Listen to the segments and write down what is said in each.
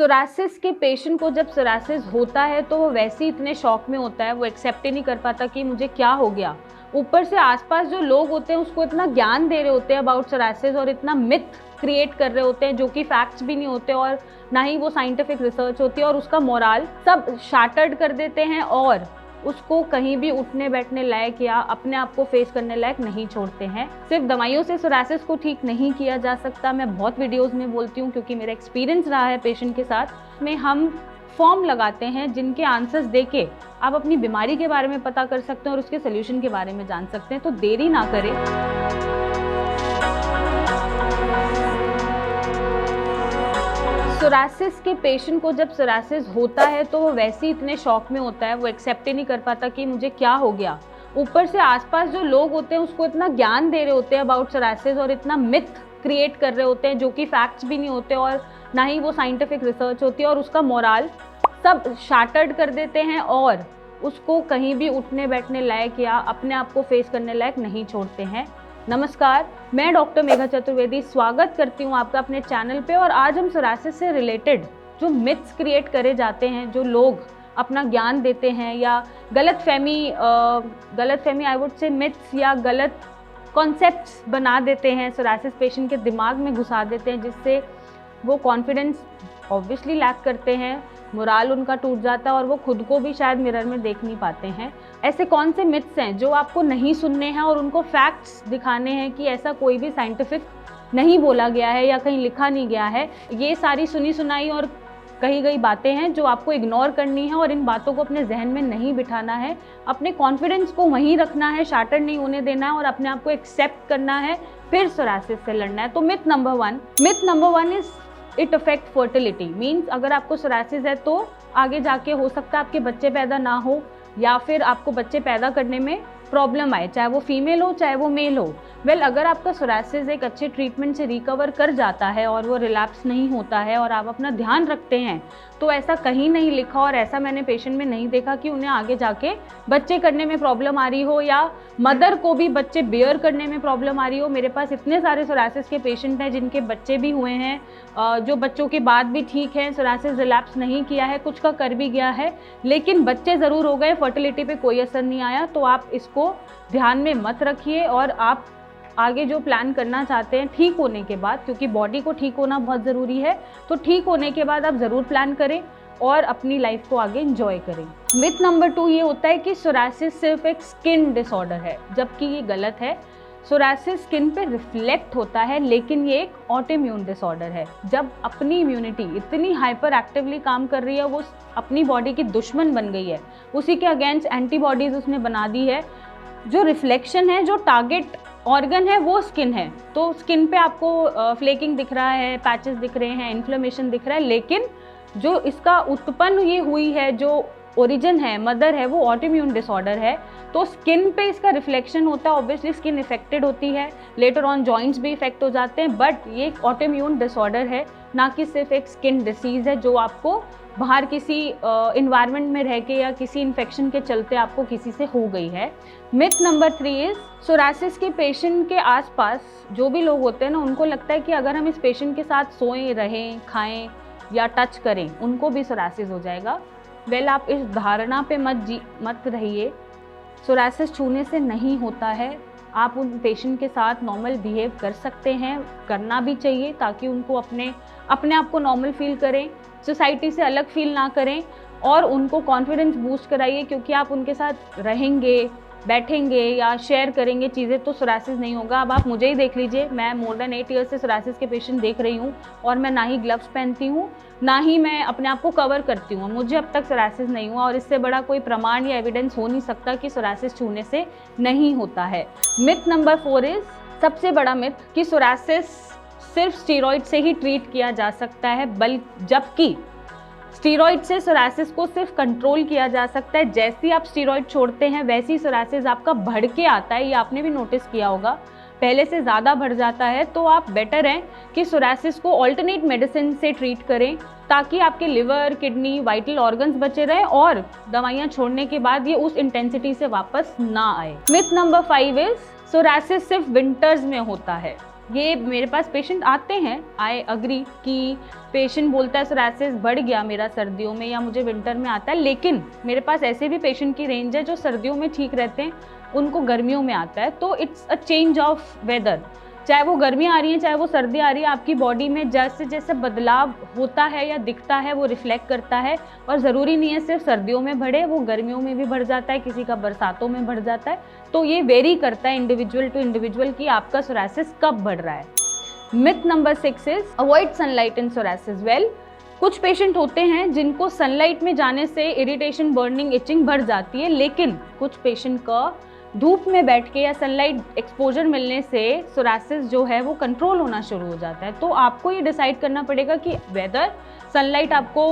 Psoriasis के patient को जब सोरासिस होता है तो वो वैसे ही इतने शॉक में होता है, वो एक्सेप्ट ही नहीं कर पाता कि मुझे क्या हो गया। ऊपर से आसपास जो लोग होते हैं उसको इतना ज्ञान दे रहे होते हैं अबाउट सोरासिस और इतना मिथ क्रिएट कर रहे होते हैं जो कि फैक्ट्स भी नहीं होते और ना ही वो साइंटिफिक रिसर्च होती है, और उसका मोरल सब शाटर्ड कर देते हैं और उसको कहीं भी उठने बैठने लायक या अपने आप को फेस करने लायक नहीं छोड़ते हैं। सिर्फ दवाइयों से सोरासिस को ठीक नहीं किया जा सकता। मैं बहुत वीडियोस में बोलती हूँ क्योंकि मेरा एक्सपीरियंस रहा है पेशेंट के साथ में। हम फॉर्म लगाते हैं जिनके आंसर्स देके आप अपनी बीमारी के बारे में पता कर सकते हैं और उसके सोल्यूशन के बारे में जान सकते हैं। तो देरी ना करें। सोरासिस के पेशेंट को जब सोरासिस होता है तो वो वैसे ही इतने शॉक में होता है, वो एक्सेप्ट ही नहीं कर पाता कि मुझे क्या हो गया। ऊपर से आसपास जो लोग होते हैं उसको इतना ज्ञान दे रहे होते हैं अबाउट सोरासिस और इतना मिथ क्रिएट कर रहे होते हैं जो कि फैक्ट्स भी नहीं होते और ना ही वो साइंटिफिक रिसर्च होती है, और उसका मोरल सब शाटर्ड कर देते हैं और उसको कहीं भी उठने बैठने लायक या अपने आप को फेस करने लायक नहीं छोड़ते हैं। नमस्कार, मैं डॉक्टर मेघा चतुर्वेदी स्वागत करती हूँ आपका अपने चैनल पे। और आज हम सोरासिस से रिलेटेड जो मिथ्स क्रिएट करे जाते हैं, जो लोग अपना ज्ञान देते हैं या गलतफहमी आई वुड से मिथ्स या गलत कॉन्सेप्ट्स बना देते हैं, सोरासिस पेशेंट के दिमाग में घुसा देते हैं, जिससे वो कॉन्फिडेंस ऑब्वियसली लैक करते हैं, मोरल उनका टूट जाता है और वो खुद को भी शायद मिरर में देख नहीं पाते हैं। ऐसे कौन से मिथ्स हैं जो आपको नहीं सुनने हैं और उनको फैक्ट्स दिखाने हैं कि ऐसा कोई भी साइंटिफिक नहीं बोला गया है या कहीं लिखा नहीं गया है। ये सारी सुनी सुनाई और कही गई बातें हैं जो आपको इग्नोर करनी है और इन बातों को अपने जहन में नहीं बिठाना है। अपने कॉन्फिडेंस को वहीं रखना है, शाटर नहीं होने देना है और अपने आप को एक्सेप्ट करना है, फिर सोरासिस से लड़ना है। तो myth number one is it affect fertility. Means अगर आपको सोरासिस है तो आगे जाके हो सकता है आपके बच्चे पैदा ना हो या फिर आपको बच्चे पैदा करने में प्रॉब्लम आए, चाहे वो फीमेल हो चाहे वो मेल हो। अगर आपका सोरासिस एक अच्छे ट्रीटमेंट से रिकवर कर जाता है और वो रिलैप्स नहीं होता है और आप अपना ध्यान रखते हैं, तो ऐसा कहीं नहीं लिखा और ऐसा मैंने पेशेंट में नहीं देखा कि उन्हें आगे जाके बच्चे करने में प्रॉब्लम आ रही हो या मदर को भी बच्चे बेयर करने में प्रॉब्लम आ रही हो। मेरे पास इतने सारे सोरासिस के पेशेंट हैं जिनके बच्चे भी हुए हैं, जो बच्चों के बाद भी ठीक हैं, सोरासिस रिलैप्स नहीं किया है, कुछ का कर भी गया है, लेकिन बच्चे ज़रूर हो गए, फर्टिलिटी पे कोई असर नहीं आया। तो आप इसको ध्यान में मत रखिए और आप आगे जो प्लान करना चाहते हैं ठीक होने के बाद, क्योंकि बॉडी को ठीक होना बहुत ज़रूरी है, तो ठीक होने के बाद आप ज़रूर प्लान करें और अपनी लाइफ को आगे एंजॉय करें। मिथ नंबर 2 ये होता है कि सोरासिस सिर्फ एक स्किन डिसऑर्डर है, जबकि ये गलत है। सोरासिस स्किन पे रिफ्लेक्ट होता है, लेकिन ये एक ऑटोइम्यून डिसऑर्डर है। जब अपनी इम्यूनिटी इतनी हाइपर एक्टिवली काम कर रही है, वो अपनी बॉडी की दुश्मन बन गई है, उसी के अगेंस्ट एंटीबॉडीज उसने बना दी है। जो रिफ्लेक्शन है, जो टारगेट ऑर्गन है वो स्किन है, तो स्किन पे आपको फ्लेकिंग दिख रहा है, पैचेस दिख रहे हैं, इन्फ्लेमेशन दिख रहा है, लेकिन जो इसका उत्पन्न ये हुई है, जो ओरिजिन है, मदर है, वो ऑटोइम्यून डिसऑर्डर है। तो स्किन पे इसका रिफ्लेक्शन होता है, ऑब्वियसली स्किन इफेक्टेड होती है, लेटर ऑन जॉइंट्स भी इफेक्ट हो जाते हैं, बट ये एक ऑटोइम्यून डिसऑर्डर है, ना कि सिर्फ एक स्किन डिसीज है जो आपको बाहर किसी इन्वायरमेंट में रह के या किसी इन्फेक्शन के चलते आपको किसी से हो गई है। मिथ नंबर 3 इज सोरासिस के पेशेंट के आसपास जो भी लोग होते हैं ना, उनको लगता है कि अगर हम इस पेशेंट के साथ सोएं, रहें, खाएं या टच करें, उनको भी सोरासिस हो जाएगा। आप इस धारणा पे मत रहिए। सोरासिस छूने से नहीं होता है। आप उन पेशेंट के साथ नॉर्मल बिहेव कर सकते हैं, करना भी चाहिए, ताकि उनको अपने आप को नॉर्मल फील करें, सोसाइटी से अलग फील ना करें और उनको कॉन्फिडेंस बूस्ट कराइए, क्योंकि आप उनके साथ रहेंगे, बैठेंगे या शेयर करेंगे चीज़ें तो सोरासिस नहीं होगा। अब आप मुझे ही देख लीजिए, मैं मोर देन 8 ईयर्स से सोरासिस के पेशेंट देख रही हूँ और मैं ना ही ग्लव्स पहनती हूँ, ना ही मैं अपने आप को कवर करती हूँ, मुझे अब तक सोरासिस नहीं हुआ। और इससे बड़ा कोई प्रमाण या एविडेंस हो नहीं सकता कि सोरासिस छूने से नहीं होता है। मिथ नंबर 4 इज सबसे बड़ा मिथ कि सोरासिस सिर्फ स्टीरॉइड से ही ट्रीट किया जा सकता है, जबकि स्टीरॉइड से सोरासिस को सिर्फ कंट्रोल किया जा सकता है। जैसे ही आप स्टीरॉइड छोड़ते हैं वैसे ही सोरासिस आपका बढ़ के आता है, ये आपने भी नोटिस किया होगा, पहले से ज़्यादा बढ़ जाता है। तो आप बेटर हैं कि सोरासिस को ऑल्टरनेट मेडिसिन से ट्रीट करें, ताकि आपके लिवर, किडनी, वाइटल ऑर्गन्स बचे रहें और दवाइयाँ छोड़ने के बाद ये उस इंटेंसिटी से वापस ना आए। मिथ नंबर 5 इज सोरासिस सिर्फ विंटर्स में होता है। ये मेरे पास पेशेंट आते हैं, आई अग्री कि पेशेंट बोलता है सोरासिस बढ़ गया मेरा सर्दियों में या मुझे विंटर में आता है, लेकिन मेरे पास ऐसे भी पेशेंट की रेंज है जो सर्दियों में ठीक रहते हैं, उनको गर्मियों में आता है। तो it's a change of weather, चाहे वो गर्मी आ रही है चाहे वो सर्दी आ रही है, आपकी बॉडी में जैसे जैसे बदलाव होता है या दिखता है वो रिफ्लेक्ट करता है। और ज़रूरी नहीं है सिर्फ सर्दियों में बढ़े, वो गर्मियों में भी बढ़ जाता है, किसी का बरसातों में बढ़ जाता है। तो ये वेरी करता है इंडिविजुअल टू इंडिविजुअल कि आपका सोरासिस कब बढ़ रहा है। Myth number 6 is avoid sunlight in psoriasis. Well, कुछ पेशेंट होते हैं जिनको सनलाइट में जाने से इरिटेशन, बर्निंग, इचिंग बढ़ जाती है, लेकिन कुछ पेशेंट का धूप में बैठ के या सनलाइट एक्सपोजर मिलने से सोरासिस जो है वो कंट्रोल होना शुरू हो जाता है। तो आपको ये डिसाइड करना पड़ेगा कि वेदर सनलाइट आपको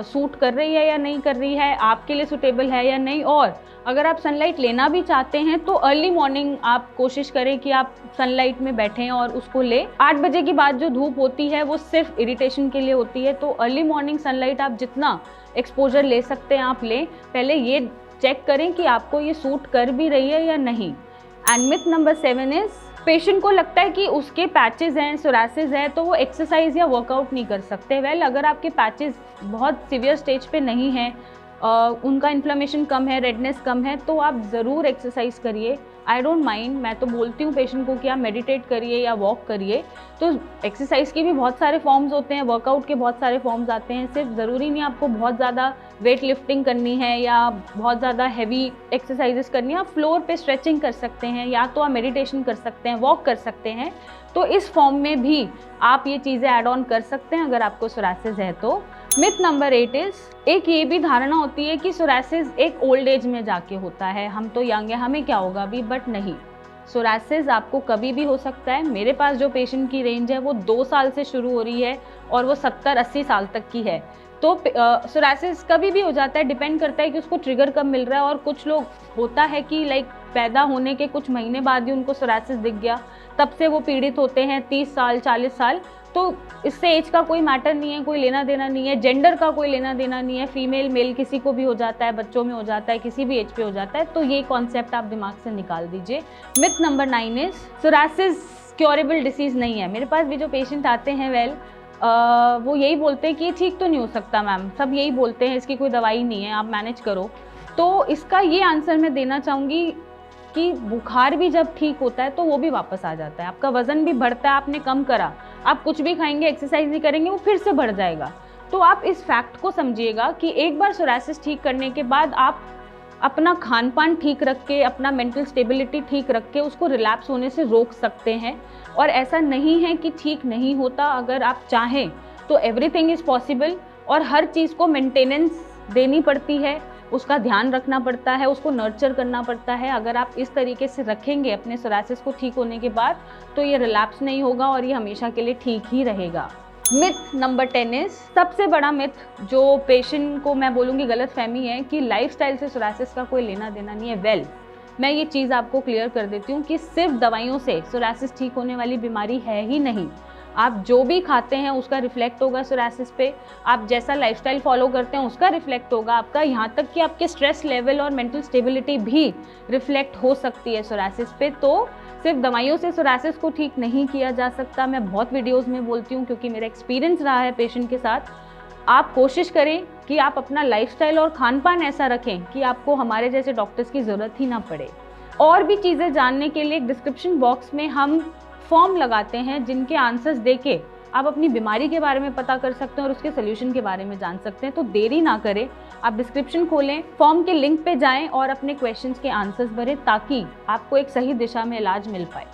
सूट कर रही है या नहीं कर रही है, आपके लिए सूटेबल है या नहीं। और अगर आप सनलाइट लेना भी चाहते हैं तो अर्ली मॉर्निंग आप कोशिश करें कि आप सनलाइट में बैठें और उसको लें। 8 बजे के बाद जो धूप होती है वो सिर्फ इरिटेशन के लिए होती है, तो अर्ली मॉर्निंग सनलाइट आप जितना एक्सपोजर ले सकते हैं आप लें। पहले ये चेक करें कि आपको ये सूट कर भी रही है या नहीं। And myth number 7 is patient को लगता है कि उसके पैचेस हैं, सोरासिस है, तो वो एक्सरसाइज या वर्कआउट नहीं कर सकते। वेल, अगर आपके पैचेस बहुत सीवियर स्टेज पे नहीं है, उनका इन्फ्लेमेशन कम है, रेडनेस कम है, तो आप ज़रूर एक्सरसाइज करिए। आई डोंट माइंड, मैं तो बोलती हूँ पेशेंट को कि आप मेडिटेट करिए या वॉक करिए। तो एक्सरसाइज के भी बहुत सारे फॉर्म्स होते हैं, वर्कआउट के बहुत सारे फॉर्म्स आते हैं। सिर्फ ज़रूरी नहीं आपको बहुत ज़्यादा वेट लिफ्टिंग करनी है या बहुत ज़्यादा हैवी एक्सरसाइजेस करनी है। आप फ्लोर पे स्ट्रेचिंग कर सकते हैं, या तो आप मेडिटेशन कर सकते हैं, वॉक कर सकते हैं। तो इस फॉर्म में भी आप ये चीज़ें ऐड ऑन कर सकते हैं अगर आपको सोरासिस है तो। मिथ नंबर 8 इज एक ये भी धारणा होती है कि सोरासिस एक ओल्ड एज में जाके होता है, हम तो यंग है, हमें क्या होगा अभी, बट नहीं, सोरासिस आपको कभी भी हो सकता है। मेरे पास जो पेशेंट की रेंज है वो 2 साल से शुरू हो रही है और वो 70-80 साल तक की है। तो सोरासिस कभी भी हो जाता है, डिपेंड करता है कि उसको ट्रिगर कब मिल रहा है। और कुछ लोग होता है कि लाइक पैदा होने के कुछ महीने बाद ही उनको सोरासिस दिख गया, तब से वो पीड़ित होते हैं 30 साल 40 साल। तो इससे एज का कोई मैटर नहीं है, कोई लेना देना नहीं है, जेंडर का कोई लेना देना नहीं है, फीमेल मेल किसी को भी हो जाता है, बच्चों में हो जाता है, किसी भी एज पे हो जाता है। तो ये कॉन्सेप्ट आप दिमाग से निकाल दीजिए। Myth number 9 is psoriasis curable disease नहीं है। मेरे पास भी जो पेशेंट आते हैं वो यही बोलते हैं कि ठीक तो नहीं हो सकता मैम, सब यही बोलते हैं, इसकी कोई दवाई नहीं है, आप मैनेज करो। तो इसका ये आंसर मैं देना चाहूँगी कि बुखार भी जब ठीक होता है तो वो भी वापस आ जाता है, आपका वजन भी बढ़ता है, आपने कम करा, आप कुछ भी खाएंगे, एक्सरसाइज नहीं करेंगे, वो फिर से बढ़ जाएगा। तो आप इस फैक्ट को समझिएगा कि एक बार सोरासिस ठीक करने के बाद आप अपना खान पान ठीक रख के, अपना मेंटल स्टेबिलिटी ठीक रख के उसको रिलैप्स होने से रोक सकते हैं। और ऐसा नहीं है कि ठीक नहीं होता, अगर आप चाहें तो एवरीथिंग इज़ पॉसिबल। और हर चीज़ को मेंटेनेंस देनी पड़ती है, उसका ध्यान रखना पड़ता है, उसको नर्चर करना पड़ता है। अगर आप इस तरीके से रखेंगे अपने सोरासिस को ठीक होने के बाद, तो ये रिलैप्स नहीं होगा और ये हमेशा के लिए ठीक ही रहेगा। मिथ नंबर 10 इज सबसे बड़ा मिथ जो पेशेंट को मैं बोलूँगी गलत फहमी है कि लाइफस्टाइल से सोरासिस का कोई लेना देना नहीं है। वेल, मैं ये चीज़ आपको क्लियर कर देती हूँ कि सिर्फ दवाइयों से सोरासिस ठीक होने वाली बीमारी है ही नहीं। आप जो भी खाते हैं उसका रिफ्लेक्ट होगा सोरासिस पे, आप जैसा लाइफस्टाइल फॉलो करते हैं उसका रिफ्लेक्ट होगा आपका, यहाँ तक कि आपके स्ट्रेस लेवल और मेंटल स्टेबिलिटी भी रिफ्लेक्ट हो सकती है सोरासिस पे। तो सिर्फ दवाइयों से सोरासिस को ठीक नहीं किया जा सकता। मैं बहुत वीडियोज़ में बोलती हूँ क्योंकि मेरा एक्सपीरियंस रहा है पेशेंट के साथ। आप कोशिश करें कि आप अपना लाइफस्टाइल और खान पान ऐसा रखें कि आपको हमारे जैसे डॉक्टर्स की ज़रूरत ही ना पड़े। और भी चीज़ें जानने के लिए डिस्क्रिप्शन बॉक्स में हम फॉर्म लगाते हैं जिनके आंसर्स देके आप अपनी बीमारी के बारे में पता कर सकते हैं और उसके सोल्यूशन के बारे में जान सकते हैं। तो देरी ना करें, आप डिस्क्रिप्शन खोलें, फॉर्म के लिंक पे जाएं और अपने क्वेश्चंस के आंसर्स भरें ताकि आपको एक सही दिशा में इलाज मिल पाए।